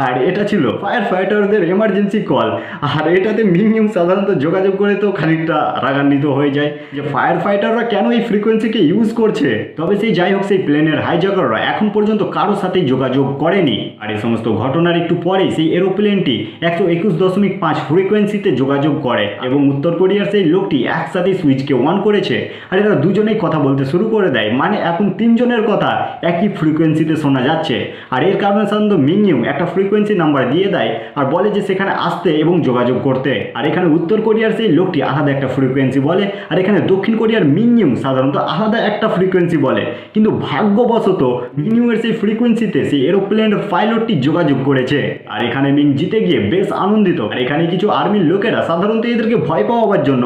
আর এটা ছিল ফায়ার ফাইটারদের এমার্জেন্সি কল। আর এটাতে মিংইউ সাধারণত যোগাযোগ করে তো খানিকটা রাগান্বিত হয়ে যায় যে ফায়ার ফাইটাররা কেন এই ফ্রিকোয়েন্সিকে ইউজ করছে। তবে সেই যাই হোক, সেই প্লেনের হাইজ্যাকাররা এখন পর্যন্ত কারোর সাথেই যোগাযোগ করেনি। আর এই সমস্ত ঘটনার একটু পরেই সেই এরোপ্লেনটি 121.5 ফ্রিকোয়েন্সিতে যোগাযোগ করে এবং উত্তর কোরিয়ার সেই লোকটি একসাথে সুইচকে অন করেছে। আর এরা দুজনেই কথা বলতে শুরু করে দেয়, মানে এখন তিনজনের কথা একই ফ্রিকোয়েন্সিতে শোনা যাচ্ছে। আর এর কারণে সাধারণত মিংইউ একটা ফ্রিকোয়েন্সি নাম্বার দিয়ে দেয় আর বলে যে সেখানে আসতে এবং যোগাযোগ করতে। আর এখানে উত্তর কোরিয়ার সেই লোকটি আলাদা একটা ফ্রিকোয়েন্সি বলে, আর এখানে দক্ষিণ কোরিয়ার মিংইউ সাধারণত আলাদা একটা ফ্রিকোয়েন্সি বলে। কিন্তু ভাগ্যবশত মিংইউয়ের সেই ফ্রিকোয়েন্সিতে সেই এরোপ্লেনের পাইলটটি যোগাযোগ করেছে। আর এখানে মিং জিতে গিয়ে বেশ আনন্দিত। আর এখানে কিছু আর্মির লোকেরা সাধারণত এদেরকে ভয় পাওয়ার জন্য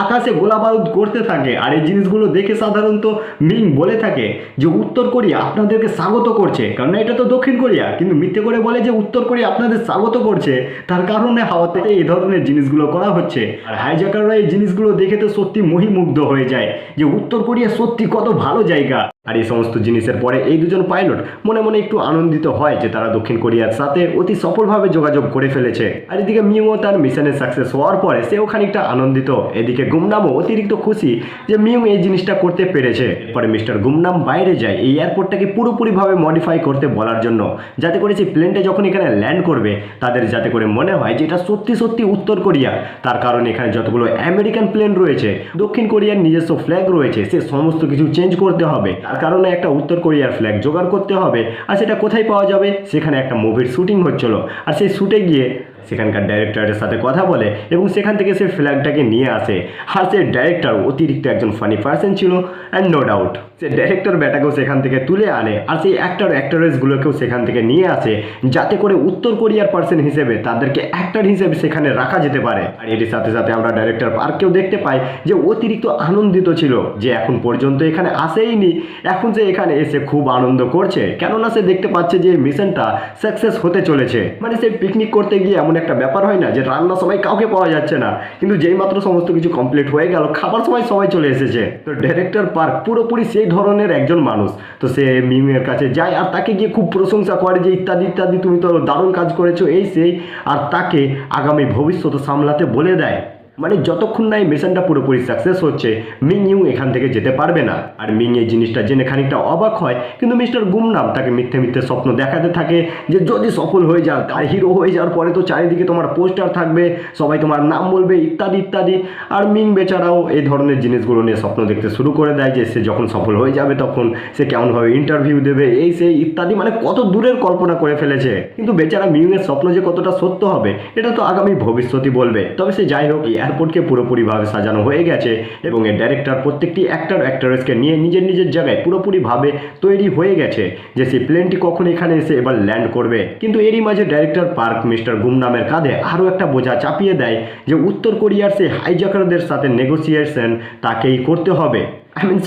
আকাশে গোলা বারুদ করতে থাকে। আর এই জিনিসগুলো দেখে সাধারণত মিং বলে থাকে যে উত্তর কোরিয়া আপনাদেরকে স্বাগত করছে, কারণ এটা তো দক্ষিণ কোরিয়া, কিন্তু মিথ্যে করে বলে যে উত্তর কোরিয়া আপনাদের স্বাগত করছে, তার কারণে হাওয়াতে এই ধরনের জিনিসগুলো করা হচ্ছে। আর হাইজ্যাকাররা এই জিনিসগুলো দেখে তো সত্যি মোহিমুগ্ধ হয়ে যায় যে উত্তর কোরিয়া সত্যি কত ভালো জায়গা। আর এই সমস্ত জিনিসের পরে এই দুজন পাইলট মনে মনে একটু আনন্দিত হয় যে তারা দক্ষিণ কোরিয়ার সাথে অতি সফলভাবে যোগাযোগ করে ফেলেছে। আর এদিকে মিউও তার মিশনে সাকসেস হওয়ার পরে সেও খানিকটা আনন্দিত। এদিকে গুমনামও অতিরিক্ত খুশি যে মিউ এই জিনিসটা করতে পেরেছে। এরপরে মিস্টার গুমনাম বাইরে যায় এই এয়ারপোর্টটাকে পুরোপুরিভাবে মডিফাই করতে বলার জন্য, যাতে করে সেই প্লেনটা যখন এখানে ল্যান্ড করবে তাদের যাতে করে মনে হয় যে এটা সত্যি সত্যি উত্তর কোরিয়া। তার কারণে এখানে যতগুলো আমেরিকান প্লেন রয়েছে, দক্ষিণ কোরিয়ার নিজস্ব ফ্ল্যাগ রয়েছে, সে সমস্ত কিছু চেঞ্জ করতে হবে। তার কারণে একটা উত্তর কোরিয়ার ফ্ল্যাগ জোগাড় করতে হবে। আর সেটা কোথায় পাওয়া যাবে, সেখানে একটা মুভির শুটিং হচ্ছিল। আর সেই শুটে গিয়ে সেখানকার ডাইরেক্টরের সাথে কথা বলে এবং সেখান থেকে সে ফ্ল্যাগটাকে নিয়ে আসে। আর সে ডাইরেক্টর অতিরিক্ত একজন ফানি পার্সন ছিল, অ্যান্ড নো ডাউট সে ডাইরেক্টর ব্যাটাকেও সেখান থেকে তুলে আনে। আর সেই অ্যাক্টর অ্যাক্টরেসগুলোকেও সেখান থেকে নিয়ে আসে, যাতে করে উত্তর কোরিয়ার পার্সন হিসেবে তাদেরকে অ্যাক্টর হিসেবে সেখানে রাখা যেতে পারে। আর এটির সাথে সাথে আমরা ডাইরেক্টর পার্ককেও দেখতে পাই যে অতিরিক্ত আনন্দিত ছিল যে এখন পর্যন্ত এখানে আসেইনি, এখন সে এখানে এসে খুব আনন্দ করছে, কেননা সে দেখতে পাচ্ছে যে মিশনটা সাকসেস হতে চলেছে। মানে সে পিকনিক করতে গিয়ে এমন একটা ব্যাপার হয় না যে রান্নার সময় কাউকে পাওয়া যাচ্ছে না, কিন্তু যেই মাত্র সমস্ত কিছু কমপ্লিট হয়ে গেল খাবার সময় সবাই চলে এসেছে। তো ডাইরেক্টর পার্ক পুরোপুরি সেই ধরনের একজন মানুষ। তো সে মিউয়ের কাছে যায় আর তাকে গিয়ে খুব প্রশংসা করে যে ইত্যাদি ইত্যাদি, তুমি তো দারুণ কাজ করেছো এই সেই, আর তাকে আগামী ভবিষ্যৎ সামলাতে বলে দেয়। মানে যতক্ষণ না এই মিশনটা পুরোপুরি সাকসেস হচ্ছে মিংইউ এখান থেকে যেতে পারবে না। আর মিং এই জিনিসটা জেনে খানিকটা অবাক হয়, কিন্তু মিস্টার গুমনাম তাকে মিথ্যে মিথ্যে স্বপ্ন দেখাতে থাকে যে যদি সফল হয়ে যাও, আর হিরো হয়ে যাওয়ার পরে তো চারিদিকে তোমার পোস্টার থাকবে, সবাই তোমার নাম বলবে ইত্যাদি ইত্যাদি। আর মিং বেচারাও এই ধরনের জিনিসগুলো নিয়ে স্বপ্ন দেখতে শুরু করে দেয় যে সে যখন সফল হয়ে যাবে তখন সে কেমনভাবে ইন্টারভিউ দেবে এই সেই ইত্যাদি, মানে কত দূরের কল্পনা করে ফেলেছে। কিন্তু বেচারা মিংয়ের স্বপ্ন যে কতটা সত্য হবে এটা তো আগামী ভবিষ্যৎই বলবে। তবে সে যাই হোক এয়ারপোর্টকে পুরোপুরিভাবে সাজানো হয়ে গেছে এবং এর ডাইরেক্টর প্রত্যেকটি অ্যাক্টর অ্যাক্টরেসকে নিয়ে নিজের নিজের জায়গায় পুরোপুরিভাবে তৈরি হয়ে গেছে যে সেই প্লেনটি কখন এখানে এসে এবার ল্যান্ড করবে। কিন্তু এরই মাঝে ডাইরেক্টর পার্ক মিস্টার গুমনামের কাঁধে আরও একটা বোঝা চাপিয়ে দেয় যে উত্তর কোরিয়ার সেই হাইজাকারদের সাথে নেগোসিয়েশন তাকেই করতে হবে।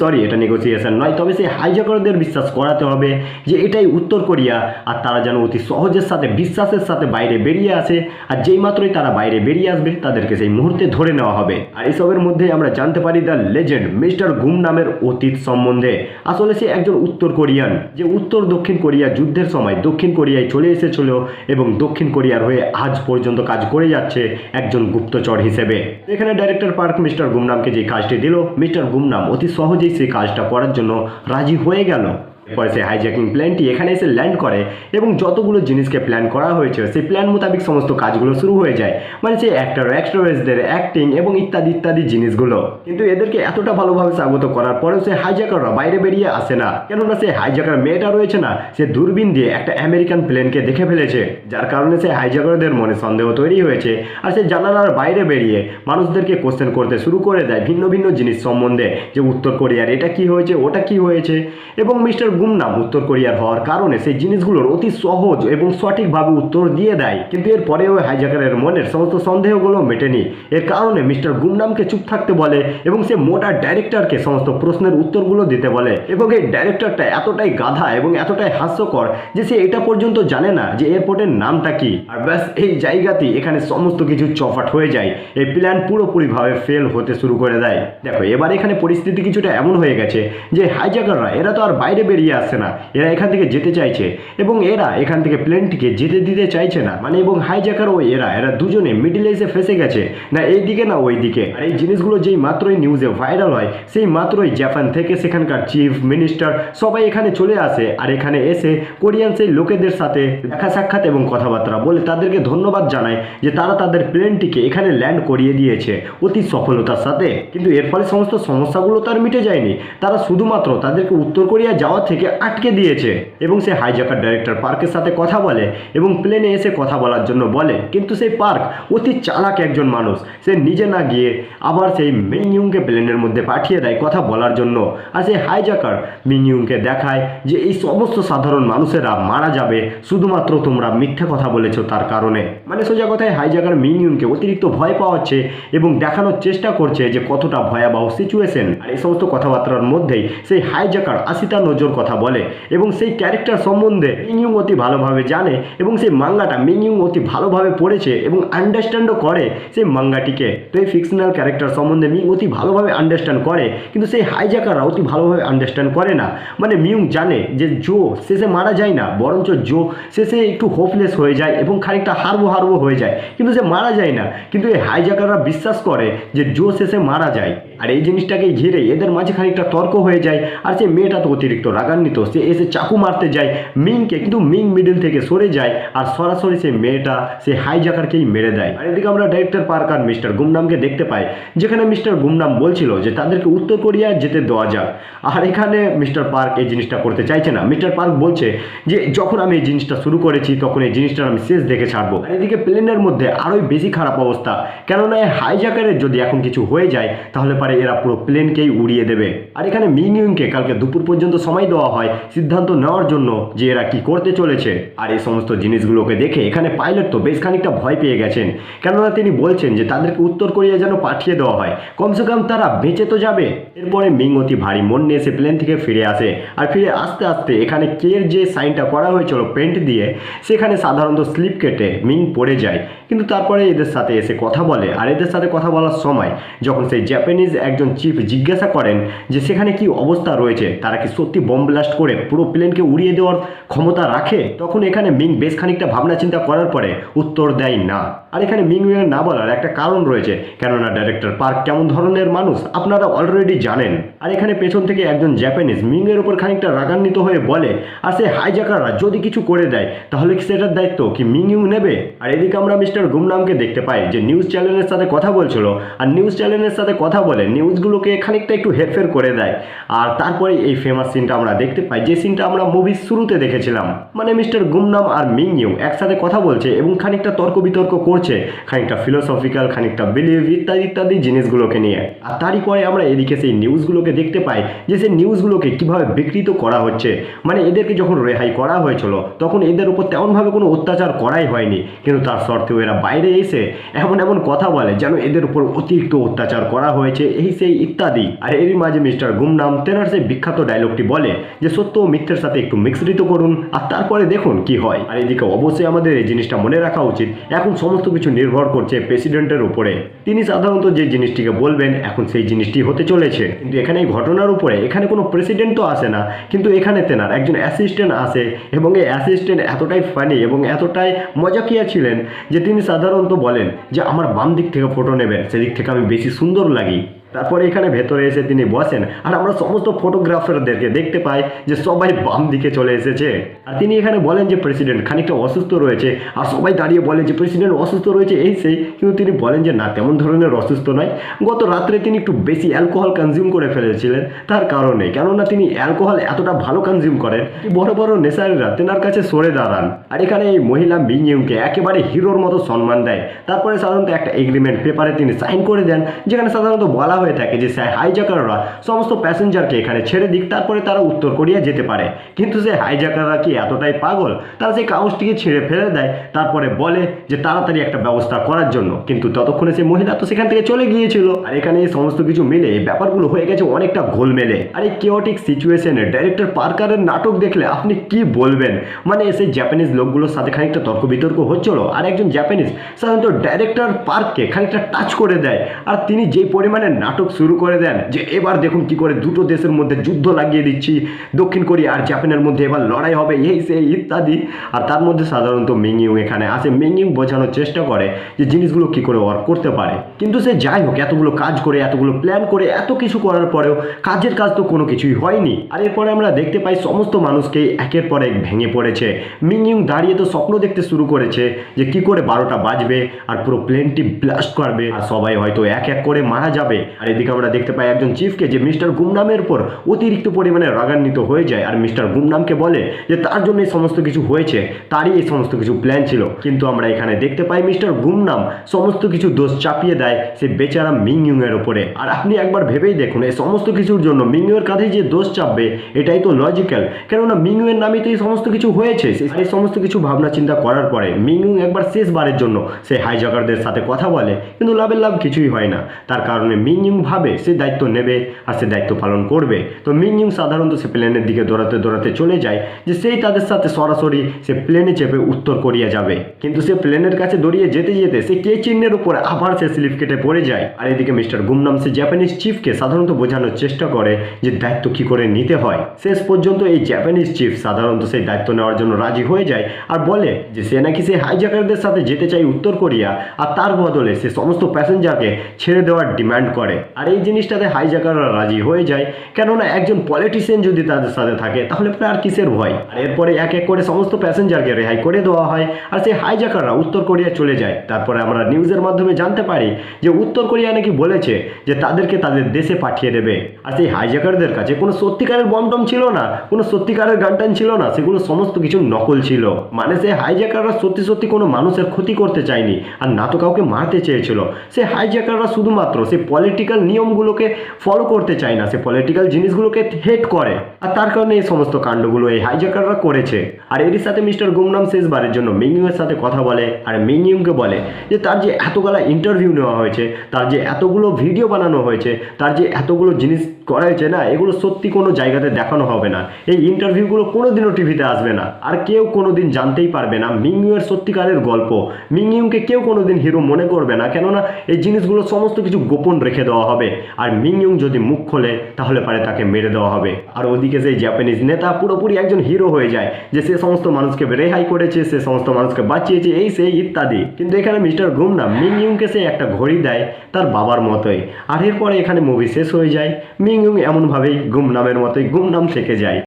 সরি, এটা নেগোসিয়েশন নয়, তবে সেই হাইজাকারদের বিশ্বাস করাতে হবে যে এটাই উত্তর কোরিয়া, আর তারা যেন অতি সহজের সাথে বিশ্বাসের সাথে বাইরে বেরিয়ে আসে, আর যেই মাত্রই তারা বাইরে বেরিয়ে আসবে তাদেরকে সেই মুহূর্তে ধরে নেওয়া হবে। আর এসবের মধ্যে আমরা জানতে পারি দ্য লেজেন্ড মিস্টার গুম নামের অতীত সম্বন্ধে। আসলে সে একজন উত্তর কোরিয়ান যে উত্তর দক্ষিণ কোরিয়া যুদ্ধের সময় দক্ষিণ কোরিয়ায় চলে এসেছিল এবং দক্ষিণ কোরিয়ার হয়ে আজ পর্যন্ত কাজ করে যাচ্ছে একজন গুপ্তচর হিসেবে। এখানে ডাইরেক্টর পার্ক মিস্টার গুমনামকে যে কাজটি দিল, মিস্টার গুমনাম অতি সহজেই সেই কাজটা করার জন্য রাজি হয়ে গেল। এরপরে সেই হাইজ্যাকিং প্ল্যানটি এখানে এসে ল্যান্ড করে এবং যতগুলো জিনিসকে প্ল্যান করা হয়েছে সেই প্ল্যান মোতাবেক সমস্ত কাজগুলো শুরু হয়ে যায়, মানে সেই অ্যাক্টর অ্যাক্ট্রেসদের অ্যাক্টিং এবং ইত্যাদি ইত্যাদি জিনিসগুলো। কিন্তু এদেরকে এতটা ভালোভাবে স্বাগত করার পরেও সেই হাইজ্যাকাররা বাইরে বেরিয়ে আসে না, কেননা সেই হাইজ্যাকার মেয়েটা রয়েছে না, সে দূরবীন দিয়ে একটা আমেরিকান প্লেনকে দেখে ফেলেছে, যার কারণে সেই হাইজ্যাকারদের মনে সন্দেহ তৈরি হয়েছে। আর সে জানালার বাইরে বেরিয়ে মানুষদেরকে কোশ্চেন করতে শুরু করে দেয় ভিন্ন ভিন্ন জিনিস সম্বন্ধে, যে উত্তর কোরিয়ার এটা কি হয়েছে, ওটা কি হয়েছে। এবং মিস্টার গুমনাম উত্তর কোরিয়ার হওয়ার কারণে সেই জিনিসগুলোর অতি সহজ এবং সঠিকভাবে উত্তর দিয়ে দেয়। কিন্তু এর পরেও হাইজ্যাকারের মনের সমস্ত সন্দেহগুলো মেটেনি। এর কারণে মিস্টার গুমনামকে চুপ থাকতে বলে এবং সে মোটা ডাইরেক্টরকে সমস্ত প্রশ্নের উত্তরগুলো দিতে বলে। এবং এই ডাইরেক্টরটা এতটাই গাধা এবং এতটাই হাস্যকর যে সে এটা পর্যন্ত জানে না যে এয়ারপোর্টের নামটা কি। আর ব্যাস এই জায়গাতেই এখানে সমস্ত কিছু চফাট হয়ে যায়, এই প্ল্যান পুরোপুরিভাবে ফেল হতে শুরু করে দেয়। দেখো এবার এখানে পরিস্থিতি কিছুটা এমন হয়ে গেছে যে হাইজ্যাকাররা এরা তো আর বাইরে বেরিয়ে আসছে না, এরা এখান থেকে যেতে চাইছে এবং এরা এখান থেকে প্লেনটিকে যেতে দিতে চাইছে না, মানে এবং হাইজ্যাকার ও এরা দুজনে মিডিলে এসে ফেসে গেছে, না এই দিকে না ওই দিকে। আর এই জিনিসগুলো যেই মাত্রই নিউজে ভাইরাল হয় সেই মাত্রই জাপান থেকে সেখানকার চিফ মিনিস্টার সবাই এখানে চলে আসে, আর এখানে এসে কোরিয়ান সেই লোকেদের সাথে দেখা সাক্ষাৎ এবং কথাবার্তা বলে তাদেরকে ধন্যবাদ জানায় যে তারা তাদের প্লেনটিকে এখানে ল্যান্ড করিয়ে দিয়েছে অতি সফলতার সাথে। কিন্তু এর ফলে সমস্ত সমস্যাগুলো তার মিটে যায়নি, তারা শুধুমাত্র তাদেরকে উত্তর কোরিয়া যাওয়া থেকে আটকে দিয়েছে। এবং সে হাইজ্যাকার ডাইরেক্টর পার্কের সাথে কথা বলে এবং প্লেনে এসে কথা বলার জন্য বলে, কিন্তু সেই পার্ক অতি চালাক একজন মানুষ, সে নিজে না গিয়ে আবার সেই মিংইউংকে প্লেনের মধ্যে পাঠিয়ে দেয় কথা বলার জন্য। আর সেই হাইজ্যাকার মিংইউংকে দেখায় যে এই সমস্ত সাধারণ মানুষেরা মারা যাবে শুধুমাত্র তোমরা মিথ্যে কথা বলেছো তার কারণে। মানে সোজা কথায় হাইজ্যাকার মিংইউংকে অতিরিক্ত ভয় পাওয়াচ্ছে এবং দেখানোর চেষ্টা করছে যে কতটা ভয়াবহ সিচুয়েশন। আর এই সমস্ত কথাবার্তার মধ্যেই সেই হাইজ্যাকার আশিতা নজর কথা বলে এবং সেই ক্যারেক্টার সম্বন্ধে মিংইউং অতি ভালোভাবে জানে এবং সেই মাঙ্গাটা মিংইউং অতি ভালোভাবে পড়েছে এবং আন্ডারস্ট্যান্ডও করে সেই মাঙ্গাটিকে। তো এই ফিকশনাল ক্যারেক্টার সম্বন্ধে মিং অতি ভালোভাবে আন্ডারস্ট্যান্ড করে, কিন্তু সেই হাইজ্যাকাররা অতি ভালোভাবে আন্ডারস্ট্যান্ড করে না। মানে মিউং জানে যে জো শেষে মারা যায় না, বরঞ্চ জো শেষে একটু হোপলেস হয়ে যায় এবং খানিকটা হারবো হয়ে যায়, কিন্তু সে মারা যায় না। কিন্তু এই হাইজ্যাকাররা বিশ্বাস করে যে জো শেষে মারা যায়। আর এই জিনিসটাকে ঘিরে এদের মাঝে খানিকটা তর্ক হয়ে যায়। আর সেই মেয়েটা তো অতিরিক্ত রাগান্বিত, সে এসে চাকু মারতে যায় মিংকে, কিন্তু মিং মিডল থেকে সরে যায় আর সরাসরি সেই মেয়েটা সেই হাইজ্যাকারকেই মেরে দেয়। আর এদিকে আমরা ডাইরেক্টর পার্ক আর মিস্টার গুমনামকে দেখতে পাই, যেখানে মিস্টার গুমনাম বলছিল যে তাদেরকে উত্তর কোরিয়া যেতে দেওয়া যাক, আর এখানে মিস্টার পার্ক এই জিনিসটা করতে চাইছে না। মিস্টার পার্ক বলছে যে যখন আমি এই জিনিসটা শুরু করেছি তখন এই জিনিসটার আমি শেষ দেখে ছাড়বো। আর এদিকে প্লেনের মধ্যে আরোই বেশি খারাপ অবস্থা, কেননা হাইজ্যাকারের যদি এখন কিছু হয়ে যায় তাহলে পারে এরা পুরো প্লেনকেই উড়িয়ে দেবে। আর এখানে মিংইউংকে কালকে দুপুর পর্যন্ত সময় দেওয়া হয় সিদ্ধান্ত নেওয়ার জন্য যে এরা কি করতে চলেছে। আর এই সমস্ত জিনিসগুলোকে দেখে এখানে পাইলট তো বেশ খানিকটা ভয় পেয়ে গেছেন, কেননা তিনি বলছেন যে তাদেরকে উত্তর কোরিয়া যেন পাঠিয়ে দেওয়া হয়, কমসে কম তারা বেঁচে তো যাবে। এরপরে মিং অতি ভারী মন নিয়ে সে প্লেন থেকে ফিরে আসে, আর ফিরে আসতে আসতে এখানে কের যে সাইনটা করা হয়েছিল পেন্ট দিয়ে, সেখানে সাধারণত স্লিপ কেটে মিং পড়ে যায়। কিন্তু তারপরে এদের সাথে এসে কথা বলে, আর এদের সাথে কথা বলার সময় যখন সেই জাপানিজ একজন চিফ জিজ্ঞাসা করেন যে সেখানে কি অবস্থা রয়েছে, তারা কি সত্যি বম ব্লাস্ট করে পুরো প্লেনকে উড়িয়ে দেওয়ার ক্ষমতা রাখে, তখন এখানে মিং বেশ খানিকটা ভাবনা চিন্তা করার পরে উত্তর দেয় না। আর এখানে মিং না বলার একটা কারণ রয়েছে, কেননা ডাইরেক্টর পার্ক কেমন ধরনের মানুষ আপনারা অলরেডি জানেন। আর এখানে পেছন থেকে একজন জাপানিজ মিং এর উপর খানিকটা রাগান্বিত হয়ে বলে, আর সে হাইজ্যাকাররা যদি কিছু করে দেয় তাহলে কি সেটার দায়িত্ব কি মিংইউ নেবে। আর এদিকে আমরা মিস্টার গুমনামকে দেখতে পাই যে নিউজ চ্যানেলের সাথে কথা বলছিল, আর নিউজ চ্যানেলের সাথে কথা বলে নিউজগুলোকে খানিকটা একটু হেরফের করে দেয়। আর তারপরে এই ফেমাস সিনটা আমরা দেখতে পাই, যে সিনটা আমরা মুভির শুরুতে দেখেছিলাম, মানে মিস্টার গুমনাম আর মিংইউ একসাথে কথা বলছে এবং খানিকটা তর্ক বিতর্ক করছে পড়ছে খানিকটা ফিলোসফিক্যাল, খানিকটা বিলিভ ইত্যাদি ইত্যাদি জিনিসগুলোকে নিয়ে। আর তারই পরে আমরা এদিকে সেই নিউজগুলোকে দেখতে পাই যে সেই নিউজগুলোকে কীভাবে বিকৃত করা হচ্ছে। মানে এদেরকে যখন রেহাই করা হয়েছিল তখন এদের উপর তেমনভাবে কোনো অত্যাচার করাই হয়নি, কিন্তু তার সত্ত্বেও এরা বাইরে এসে এমন এমন কথা বলে যেন এদের উপর অতিরিক্ত অত্যাচার করা হয়েছে, এই সেই ইত্যাদি। আর এরই মাঝে মিস্টার গুমনাম তেনার সেই বিখ্যাত ডায়লগটি বলে যে সত্য ও মিথ্যের সাথে একটু মিশ্রিত করুন, আর তারপরে দেখুন কি হয়। আর এদিকে অবশ্যই আমাদের এই জিনিসটা মনে রাখা উচিত, এখন সমস্ত কিছু নির্ভর করছে প্রেসিডেন্টের উপরে। তিনি সাধারণত যে জিনিসটিকে বলবেন এখন সেই জিনিসটি হতে চলেছে। কিন্তু এখানে এই ঘটনার উপরে এখানে কোনো প্রেসিডেন্ট তো আসে না, কিন্তু এখানে তেনার একজন অ্যাসিস্ট্যান্ট আসে এবং এই অ্যাসিস্ট্যান্ট এতটাই ফানি এবং এতটাই মজাকিয়া ছিলেন যে তিনি সাধারণত বলেন যে আমার বাম দিক থেকে ফটো নেবেন, সেদিক থেকে আমি বেশি সুন্দর লাগি। তারপরে এখানে ভেতরে এসে তিনি বসেন আর আমরা সমস্ত ফটোগ্রাফারদেরকে দেখতে পাই যে সবাই বাম দিকে চলে এসেছে। আর তিনি এখানে বলেন যে প্রেসিডেন্ট খানিকটা অসুস্থ রয়েছে, আর সবাই দাঁড়িয়ে বলে যে প্রেসিডেন্ট অসুস্থ রয়েছে এই সেই, কিন্তু তিনি বলেন যে না, তেমন ধরনের অসুস্থ নয়, গত রাত্রে তিনি একটু বেশি অ্যালকোহল কনজিউম করে ফেলেছিলেন তার কারণে, কেননা তিনি অ্যালকোহল এতটা ভালো কনজিউম করেন বড় বড় নেশারীরা তেনার কাছে সরে দাঁড়ান। আর এখানে এই মহিলা মিংইউকে একেবারে হিরোর মতো সম্মান দেয়। তারপরে সাধারণত একটা এগ্রিমেন্ট পেপারে তিনি সাইন করে দেন, যেখানে সাধারণত বলা হয়ে থাকে যে হাইজ্যাকাররা সমস্ত প্যাসেঞ্জারকে এখানে ছেড়ে দিক, তারপরে তারা উত্তর কোরিয়া যেতে পারে। কিন্তু সেই হাইজ্যাকাররা কি এতটাই পাগল, তারা সেই কাগজটিকে ছেড়ে ফেলে দেয়, তারপরে বলে যে তাড়াতাড়ি একটা ব্যবস্থা করার জন্য, কিন্তু ততক্ষণে সেই মহিলা তো সেখান থেকে চলে গিয়েছিল। আর এখানে এই সমস্ত কিছু মিলে এই ব্যাপারগুলো হয়ে গেছে অনেকটা ঘোলমেলে। আর এই কেওটিক সিচুয়েশনে ডাইরেক্টর পার্কারের নাটক দেখলে আপনি কি বলবেন, মানে সেই জাপানিজ লোকগুলোর সাথে খানিকটা তর্ক বিতর্ক হচ্ছিল, আর একজন জাপানিজ সাধারণত ডাইরেক্টর পার্ককে খানিকটা টাচ করে দেয়, আর তিনি যেই পরিমাণে নাটক শুরু করে দেন যে এবার দেখুন কি করে দুটো দেশের মধ্যে যুদ্ধ লাগিয়ে দিচ্ছি, দক্ষিণ কোরিয়া আর জাপানের মধ্যে এবার লড়াই হবে এই সেই ইত্যাদি। আর তার মধ্যে সাধারণত মিংইউ এখানে আসে, মিংইউ বোঝানোর চেষ্টা করে যে জিনিসগুলো কি করে ওয়ার্ক করতে পারে। কিন্তু সে যাই হোক এতগুলো কাজ করে, এতগুলো প্ল্যান করে, এত কিছু করার পরেও কাজের কাজ তো কোনো কিছুই হয়নি। আর এরপরে আমরা দেখতে পাই সমস্ত মানুষকে একের পর এক ভেঙে পড়েছে। মিংইউ দাঁড়িয়ে তো স্বপ্ন দেখতে শুরু করেছে যে কি করে 12টা বাজবে আর পুরো প্লেনটি ব্লাস্ট করবে আর সবাই হয়তো এক এক করে মারা যাবে। আর এদিকে আমরা দেখতে পাই একজন চিফকে যে মিস্টার গুমনামের উপর অতিরিক্ত পরিমাণে রাগান্বিত হয়ে যায়, আর মিস্টার গুমনামকে বলে যে তার জন্য এই সমস্ত কিছু হয়েছে, তারই এই সমস্ত কিছু প্ল্যান ছিল। কিন্তু আমরা এখানে দেখতে পাই মিস্টার গুমনাম সমস্ত কিছু দোষ চাপিয়ে দেয় সে বেচারা মিংইউ এর উপরে। আর আপনি একবার ভেবেই দেখুন এই সমস্ত কিছুর জন্য মিংইউ এর কাঁধে যে দোষ চাপবে এটাই তো লজিক্যাল, কেননা মিংইউ এর নামে তো এই সমস্ত কিছু হয়েছে। আর এই সমস্ত কিছু ভাবনা চিন্তা করার পরে মিংইউ একবার শেষবারের জন্য সে হাইজ্যাকারদের সাথে কথা বলে, কিন্তু লাভের লাভ কিছুই হয় না। তার কারণে মিংইউ ভাবে সে দায়িত্ব নেবে আর সে দায়িত্ব পালন করবে। তো মিংইউ সাধারণত সে প্লেনের দিকে দৌড়াতে দৌড়াতে চলে যায় যে সেই তাদের সাথে সরাসরি সে প্লেনে চেপে উত্তর কোরিয়া যাবে। কিন্তু সে প্লেনের কাছে দৌড়িয়ে যেতে যেতে সে কে চিহ্নের উপরে আবার সে স্লিপ কেটে পড়ে যায়। আর এদিকে মিস্টার গুমনাম সে জাপানিজ চিফকে সাধারণত বোঝানোর চেষ্টা করে যে দায়িত্ব কি করে নিতে হয়। শেষ পর্যন্ত এই জাপানিজ চিফ সাধারণত সেই দায়িত্ব নেওয়ার জন্য রাজি হয়ে যায় আর বলে যে সে নাকি সে হাইজ্যাকারদের সাথে যেতে চায় উত্তর কোরিয়া, আর তার বদলে সে সমস্ত প্যাসেঞ্জারকে ছেড়ে দেওয়ার ডিমান্ড করে। আর এই জিনিসটাতে হাইজ্যাকাররা রাজি হয়ে যায়, কেননা একজন পলিটিশিয়ান যদি তাদের সাথে থাকে তাহলে আর কিসের ভয়। আর এরপরে এক এক করে সমস্ত প্যাসেঞ্জারকে রেহাই করে দেওয়া হয় আর সেই হাইজ্যাকাররা উত্তর কোরিয়া চলে যায়। তারপরে আমরা নিউজের মাধ্যমে জানতে পারি যে উত্তর কোরিয়া নাকি বলেছে যে তাদেরকে তাদের দেশে পাঠিয়ে দেবে। আর সেই হাইজ্যাকারদের কাছে কোনো সত্যিকারের বমটম ছিল না, কোনো সত্যিকারের গানটান ছিল না, সেগুলো সমস্ত কিছু নকল ছিল। মানে সেই হাইজ্যাকাররা সত্যি সত্যি কোনো মানুষের ক্ষতি করতে চায়নি আর না তো কাউকে মারতে চেয়েছিল। সে হাইজ্যাকাররা শুধুমাত্র সেই পলিটিক্যাল নিয়মগুলোকে ফলো করতে চায় না, সে পলিটিক্যাল জিনিসগুলোকে হেট করে, আর তার কারণে এই সমস্ত কাণ্ডগুলো এই হাইজ্যাকাররা করেছে। আর এরই সাথে মিস্টার গুমনাম শেষবারের জন্য মিংইউ এর সাথে কথা বলে আর মিংইউকে বলে যে তার যে এতগুলো ইন্টারভিউ নেওয়া হয়েছে, তার যে এতগুলো ভিডিও বানানো হয়েছে, তার যে এতগুলো জিনিস করা হয়েছে না, এগুলো সত্যি কোনো জায়গাতে দেখানো হবে না। এই ইন্টারভিউগুলো কোনোদিনও টিভিতে আসবে না, আর কেউ কোনোদিন জানতেই পারবে না মিংইউ এর সত্যিকারের গল্প। মিংইউকে কেউ কোনোদিন হিরো মনে করবে না, কেননা এই জিনিসগুলো সমস্ত কিছু গোপন রেখে দেওয়া হবে। আর মিংইউ যদি মুখ খোলে তাহলে পারে তাকে মেরে দেওয়া হবে। আর ওদিকে সেই জাপানিজ নেতা পুরোপুরি একজন হিরো হয়ে যায় যে সে সমস্ত মানুষকে রেহাই করেছে, সে সমস্ত মানুষকে বাঁচিয়েছে এই সেই ইত্যাদি। কিন্তু এখানে মিস্টার গুমনাম মিংইউকে সে একটা ঘড়ি দেয় তার বাবার মতোই। আর এরপরে এখানে মুভি শেষ হয়ে যায়। মিংইউ এমনভাবেই গুমনামের মতোই গুমনাম থেকে যায়।